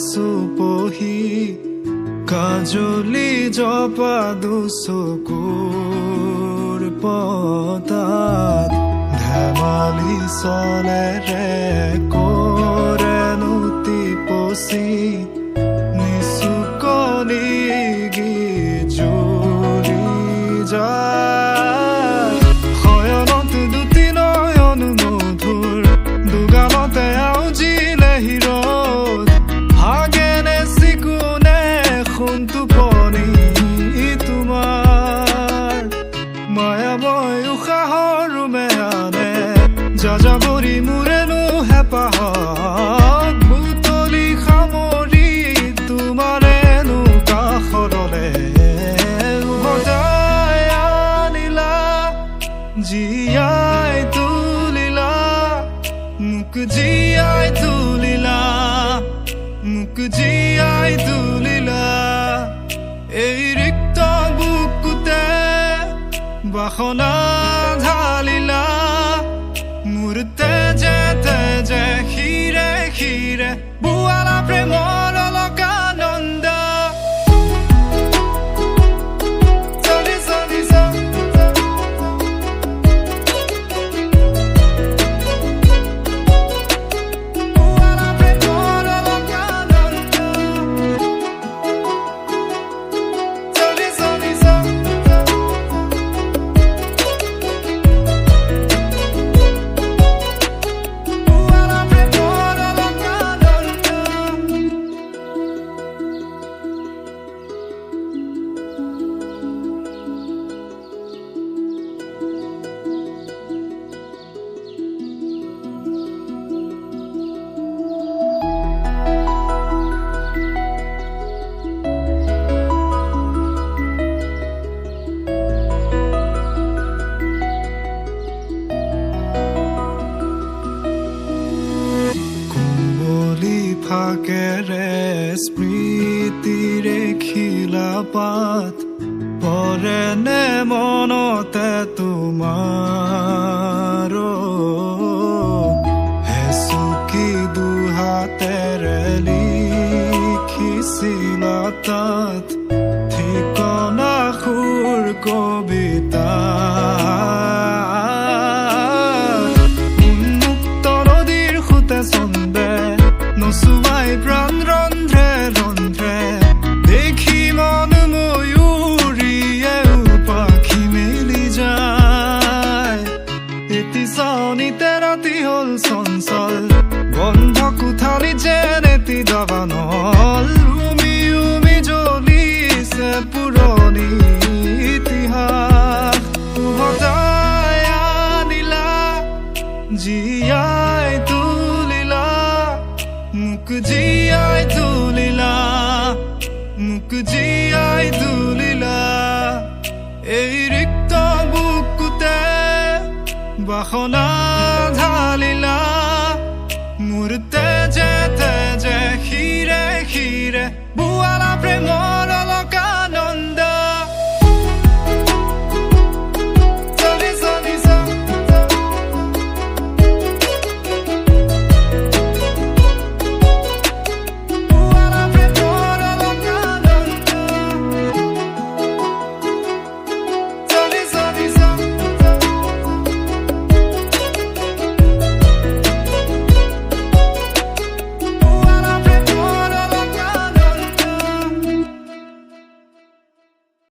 চুপহি কাজলি জপা দুচকুৰ পতাত ধেমালি চলেৰে কৰেনো টিপচি নিচুকনি গিজুৰি যায় শয়নত দুটি নয়ন মধুৰ দুগালতে আউজিলে হিৰত হাগেনে চিকুনে সোণটোপনি তোমাৰ মায়াময় উশাহৰ মেয়ানে যাযাবৰী মোৰেনো হেঁপাহত বুটলি সামৰি তোমাৰেনো কাষৰলে উভতাই আনিলা জীয়াই তুলিলা মোক জীয়াই তুলিলা মোক জীয়াই তুলিলা এই ৰিক্ত বুকুতে বাসনা ঢালিলা মোৰ তেজে তেজে শিৰে শিৰে বুৱালা প্ৰেমৰ অলকানন্দ ফাকেৰে স্মৃতিৰে খিলা পাত পৰেনে মনতে তোমাৰ হেচুকি দুহাতেৰে লিখিছিলা তাত ঠিকনা সুৰ কবিতা উন্মুক্ত নদীৰ সুতে চন্দে নচুৱাই প্ৰাণ ৰন্ধ্ৰে ৰন্ধ্ৰে দেখি মন ময়ূৰীয়ে পাখি মেলি যায় এটি চাউনিতে ৰাতি হ'ল চঞ্চল বন্ধ কোঠালি যেন এটি দাবানল উমি উমি জ্বলিছে পুৰণি ইতিহাস উভতাই আনিলা জীয়াই তুলিলা মোক জীয়াই তুলিলা মোক জীয়াই তুলিলা এই ৰিক্ত বুকুতে বাসনা ঢালিলা মোৰ তেজে তেজে শিৰে শিৰে বুৱালা প্ৰেমৰ